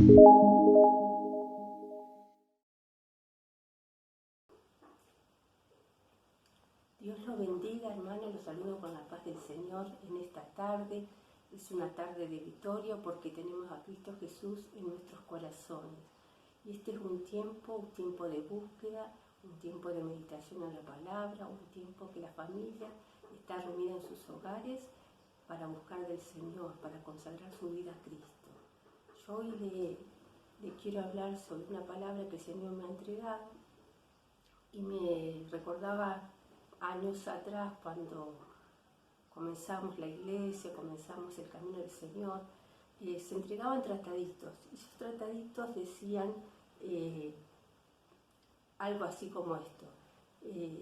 Dios los bendiga, hermanos, los saludo con la paz del Señor en esta tarde. Es una tarde de victoria porque tenemos a Cristo Jesús en nuestros corazones. Y este es un tiempo de búsqueda, un tiempo de meditación en la palabra, un tiempo que la familia está reunida en sus hogares para buscar del Señor, para consagrar su vida a Cristo. Yo hoy le quiero hablar sobre una palabra que el Señor me ha entregado y me recordaba años atrás cuando comenzamos la iglesia, comenzamos el camino del Señor, se entregaban trataditos. Y esos trataditos decían algo así como esto: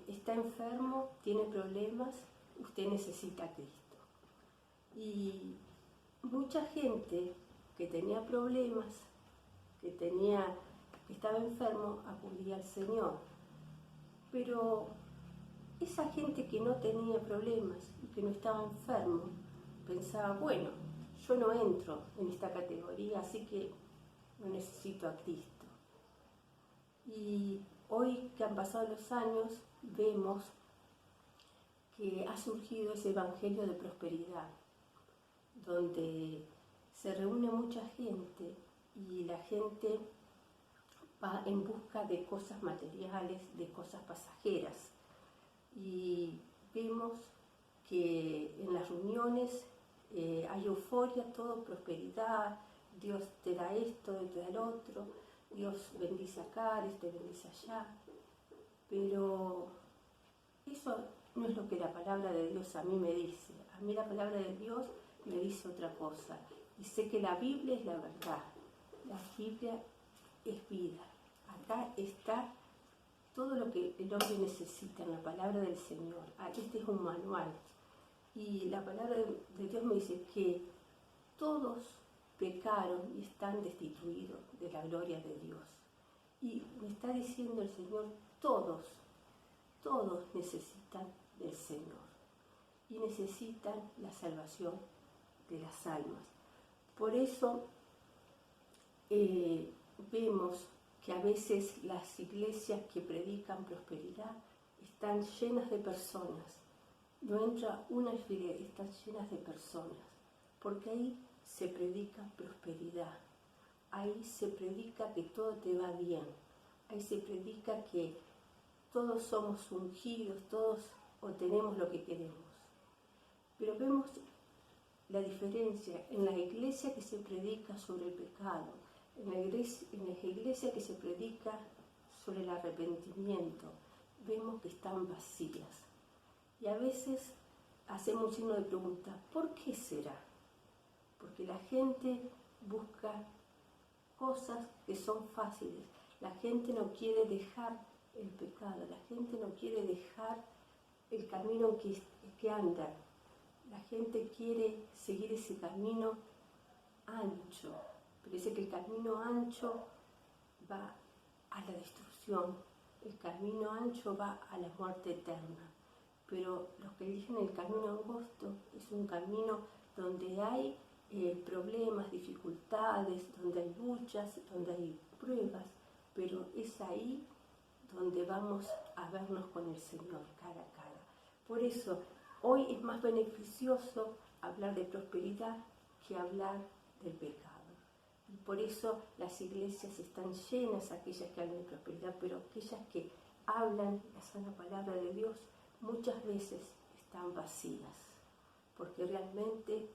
está enfermo, tiene problemas, usted necesita a Cristo. Y mucha gente que tenía problemas, que estaba enfermo, acudía al Señor. Pero esa gente que no tenía problemas y que no estaba enfermo, pensaba, bueno, yo no entro en esta categoría, así que no necesito a Cristo. Y hoy que han pasado los años, vemos que ha surgido ese evangelio de prosperidad, donde se reúne mucha gente y la gente va en busca de cosas materiales, de cosas pasajeras. Y vemos que en las reuniones hay euforia, todo prosperidad, Dios te da esto, te da el otro, Dios bendice acá, Dios te bendice allá. Pero eso no es lo que la palabra de Dios a mí me dice. A mí la palabra de Dios me dice otra cosa. Y sé que la Biblia es la verdad. La Biblia es vida. Acá está todo lo que el hombre necesita en la palabra del Señor. Este es un manual. Y la palabra de Dios me dice que todos pecaron y están destituidos de la gloria de Dios. Y me está diciendo el Señor, todos necesitan del Señor. Y necesitan la salvación de las almas. Por eso vemos que a veces las iglesias que predican prosperidad están llenas de personas. No entra una alfiler, están llenas de personas. Porque ahí se predica prosperidad. Ahí se predica que todo te va bien. Ahí se predica que todos somos ungidos, todos obtenemos lo que queremos. Pero vemos la diferencia en la iglesia que se predica sobre el pecado, en la iglesia que se predica sobre el arrepentimiento. Vemos que están vacías. Y a veces hacemos un signo de pregunta, ¿por qué será? Porque la gente busca cosas que son fáciles. La gente no quiere dejar el pecado, la gente no quiere dejar el camino que anda. La gente quiere seguir ese camino ancho. Parece que el camino ancho va a la destrucción, el camino ancho va a la muerte eterna. Pero los que eligen el camino angosto es un camino donde hay problemas, dificultades, donde hay luchas, donde hay pruebas, pero es ahí donde vamos a vernos con el Señor cara a cara. Por eso, hoy es más beneficioso hablar de prosperidad que hablar del pecado. Y por eso las iglesias están llenas, aquellas que hablan de prosperidad, pero aquellas que hablan la sana palabra de Dios muchas veces están vacías, porque realmente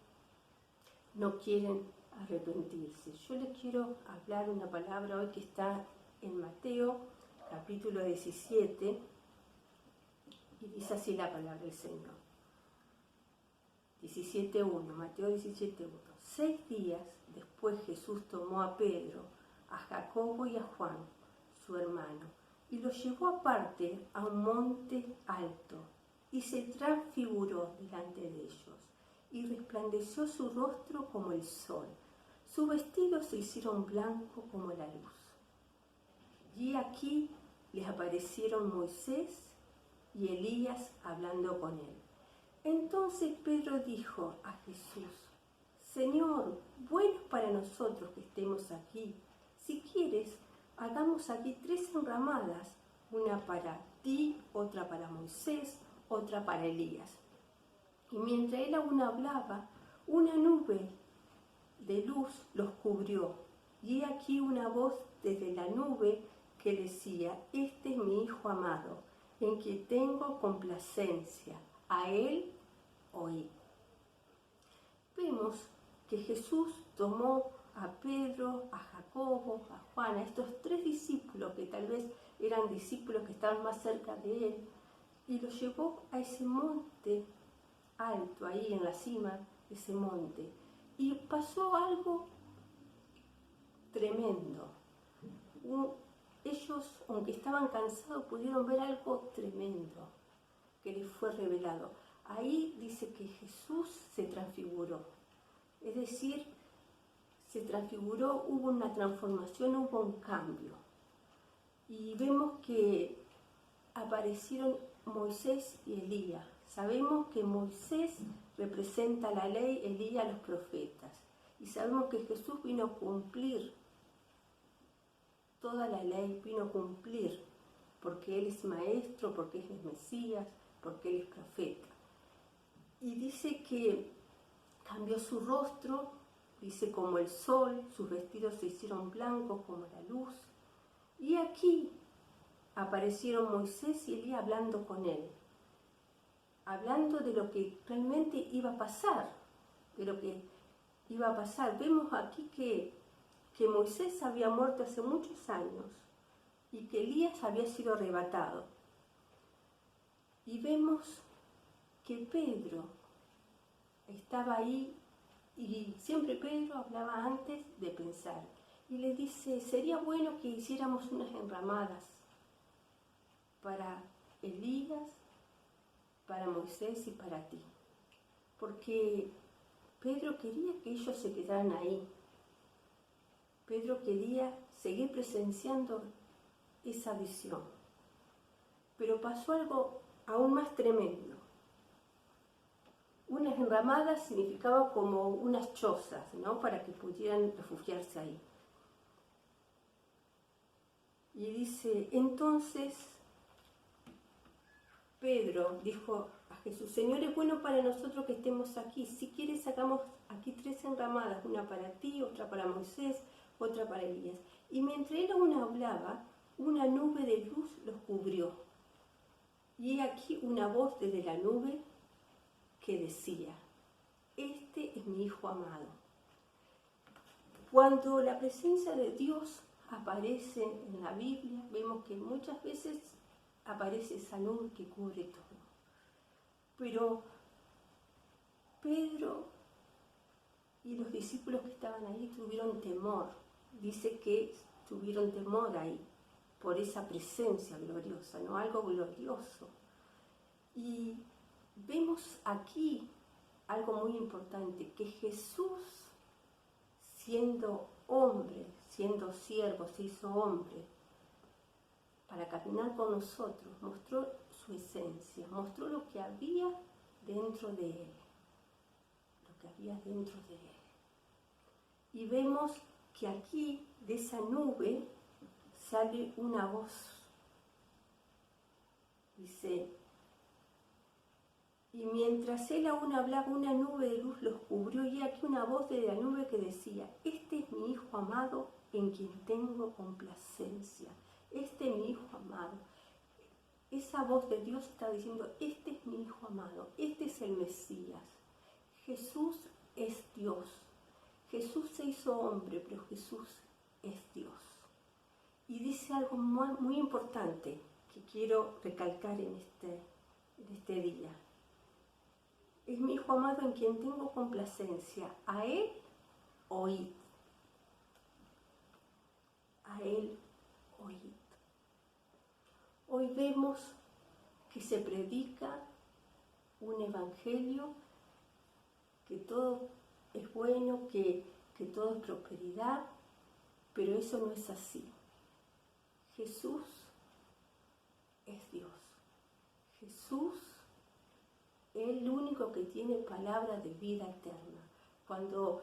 no quieren arrepentirse. Yo les quiero hablar una palabra hoy que está en Mateo, capítulo 17, y dice así la palabra del Señor. 17.1, Mateo 17.1. 6 días después Jesús tomó a Pedro, a Jacobo y a Juan, su hermano, y los llevó aparte a un monte alto, y se transfiguró delante de ellos, y resplandeció su rostro como el sol. Sus vestidos se hicieron blancos como la luz. Y aquí les aparecieron Moisés y Elías hablando con él. Entonces Pedro dijo a Jesús, Señor, bueno es para nosotros que estemos aquí. Si quieres, hagamos aquí 3 enramadas, una para ti, otra para Moisés, otra para Elías. Y mientras él aún hablaba, una nube de luz los cubrió. Y he aquí una voz desde la nube que decía: este es mi Hijo amado, en quien tengo complacencia. A él oí. Vemos que Jesús tomó a Pedro, a Jacobo, a Juan, a estos 3 discípulos que tal vez eran discípulos que estaban más cerca de él, y los llevó a ese monte alto, ahí en la cima de ese monte. Y pasó algo tremendo. Ellos, aunque estaban cansados, pudieron ver algo tremendo que les fue revelado. Ahí dice que Jesús se transfiguró. Es decir, se transfiguró, hubo una transformación, hubo un cambio. Y vemos que aparecieron Moisés y Elías. Sabemos que Moisés representa la ley, Elías los profetas. Y sabemos que Jesús vino a cumplir toda la ley, vino a cumplir, porque Él es maestro, porque Él es Mesías, porque Él es profeta. Y dice que cambió su rostro, dice como el sol, sus vestidos se hicieron blancos como la luz. Y aquí aparecieron Moisés y Elías hablando con él, hablando de lo que realmente iba a pasar, de lo que iba a pasar. Vemos aquí que Moisés había muerto hace muchos años y que Elías había sido arrebatado. Y vemos que Pedro estaba ahí, y siempre Pedro hablaba antes de pensar, y le dice: sería bueno que hiciéramos unas enramadas para Elías, para Moisés y para ti, porque Pedro quería que ellos se quedaran ahí. Pedro quería seguir presenciando esa visión, pero pasó algo aún más tremendo. Unas enramadas significaba como unas chozas, ¿no?, para que pudieran refugiarse ahí. Y dice, entonces Pedro dijo a Jesús: Señor, es bueno para nosotros que estemos aquí. Si quieres, hagamos aquí 3 enramadas, una para ti, otra para Moisés, otra para Elías. Y mientras él aún hablaba, una nube de luz los cubrió. Y he aquí una voz desde la nube que decía: este es mi Hijo amado. Cuando la presencia de Dios aparece en la Biblia, vemos que muchas veces aparece esa nube que cubre todo. Pero Pedro y los discípulos que estaban ahí tuvieron temor. Dice que tuvieron temor ahí por esa presencia gloriosa, ¿no? Algo glorioso. Y vemos aquí algo muy importante, que Jesús, siendo hombre, siendo siervo, se hizo hombre para caminar con nosotros, mostró su esencia, mostró lo que había dentro de él, lo que había dentro de él. Y vemos que aquí, de esa nube, sale una voz. Dice: y mientras él aún hablaba, una nube de luz los cubrió, y aquí una voz de la nube que decía: este es mi Hijo amado, en quien tengo complacencia. Este es mi Hijo amado. Esa voz de Dios está diciendo: este es mi Hijo amado, este es el Mesías. Jesús es Dios. Jesús se hizo hombre, pero Jesús es Dios. Y dice algo muy importante que quiero recalcar en este día. Es mi Hijo amado en quien tengo complacencia. A Él oíd. A Él oíd. Hoy vemos que se predica un evangelio, que todo es bueno, que todo es prosperidad, pero eso no es así. Jesús es Dios. Jesús es el único que tiene palabra de vida eterna. cuando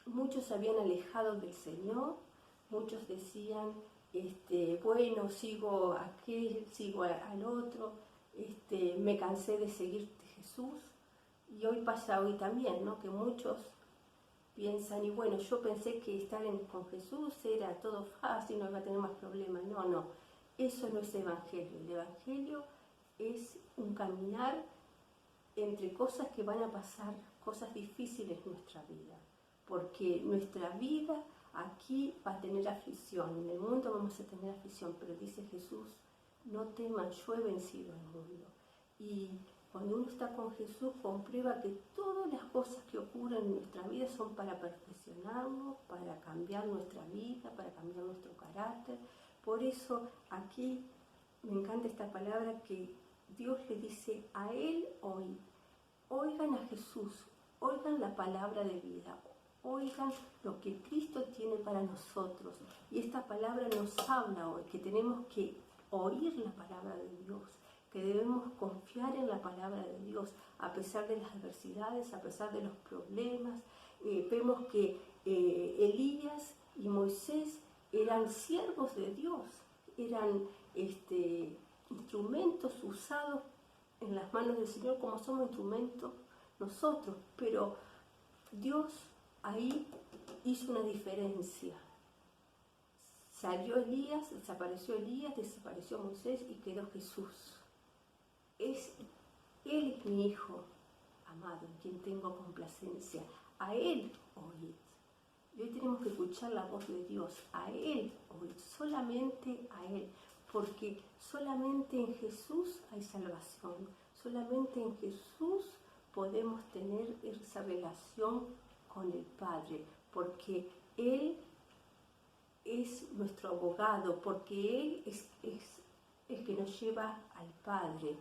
muchos se habían alejado del Señor, muchos decían, bueno, sigo a aquel, sigo al otro, me cansé de seguirte, Jesús. Y hoy pasa hoy también, ¿no? Que muchos piensan, y bueno, yo pensé que estar con Jesús era todo fácil, no iba a tener más problemas. No, no, eso no es evangelio. El evangelio es un caminar entre cosas que van a pasar, cosas difíciles en nuestra vida, porque nuestra vida aquí va a tener aflicción, en el mundo vamos a tener aflicción, pero dice Jesús, no teman, yo he vencido al mundo. Y cuando uno está con Jesús, comprueba que todas las cosas que ocurren en nuestra vida son para perfeccionarnos, para cambiar nuestra vida, para cambiar nuestro carácter. Por eso aquí me encanta esta palabra que Dios le dice a Él hoy, oigan a Jesús, oigan la palabra de vida, oigan lo que Cristo tiene para nosotros. Y esta palabra nos habla hoy, que tenemos que oír la palabra de Dios, que debemos confiar en la palabra de Dios, a pesar de las adversidades, a pesar de los problemas. Vemos que Elías y Moisés eran siervos de Dios, eran instrumentos usados en las manos del Señor como somos instrumentos nosotros, pero Dios ahí hizo una diferencia. Salió Elías, desapareció Moisés y quedó Jesús. Él es mi Hijo amado, en quien tengo complacencia. A Él oíd. Y hoy tenemos que escuchar la voz de Dios. A Él oíd, solamente a Él. Porque solamente en Jesús hay salvación. Solamente en Jesús podemos tener esa relación con el Padre. Porque Él es nuestro abogado. Porque Él es el que nos lleva al Padre.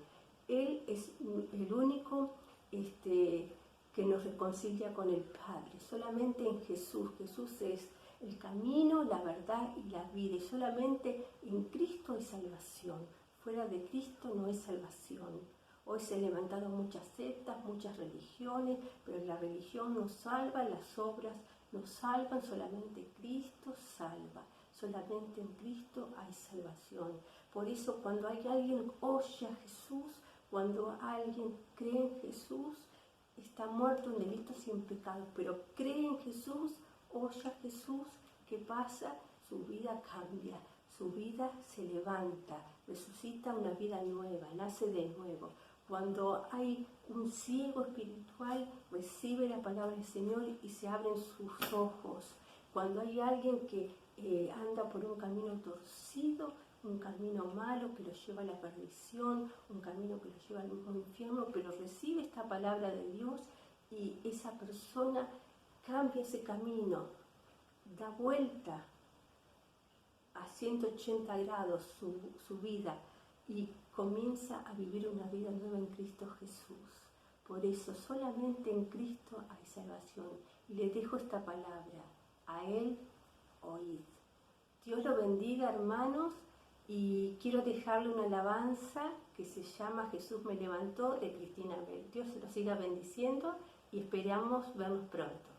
Él es el único que nos reconcilia con el Padre. Solamente en Jesús. Jesús es el camino, la verdad y la vida. Y solamente en Cristo hay salvación. Fuera de Cristo no hay salvación. Hoy se han levantado muchas sectas, muchas religiones, pero la religión no salva, las obras no salvan, solamente Cristo salva. Solamente en Cristo hay salvación. Por eso cuando hay alguien oye a Jesús, cuando alguien cree en Jesús, está muerto en delitos y en pecados, pero cree en Jesús, oye a Jesús, ¿qué pasa? Su vida cambia, su vida se levanta, resucita una vida nueva, nace de nuevo. Cuando hay un ciego espiritual, recibe la palabra del Señor y se abren sus ojos. Cuando hay alguien que anda por un camino torcido, un camino malo que lo lleva a la perdición, un camino que lo lleva al mismo infierno, pero recibe esta palabra de Dios y esa persona cambia ese camino, da vuelta a 180 grados su vida y comienza a vivir una vida nueva en Cristo Jesús. Por eso solamente en Cristo hay salvación. Y le dejo esta palabra, a Él oíd. Dios lo bendiga, hermanos. Y quiero dejarle una alabanza que se llama Jesús me levantó, de Cristina Bell. Dios se lo siga bendiciendo y esperamos vernos pronto.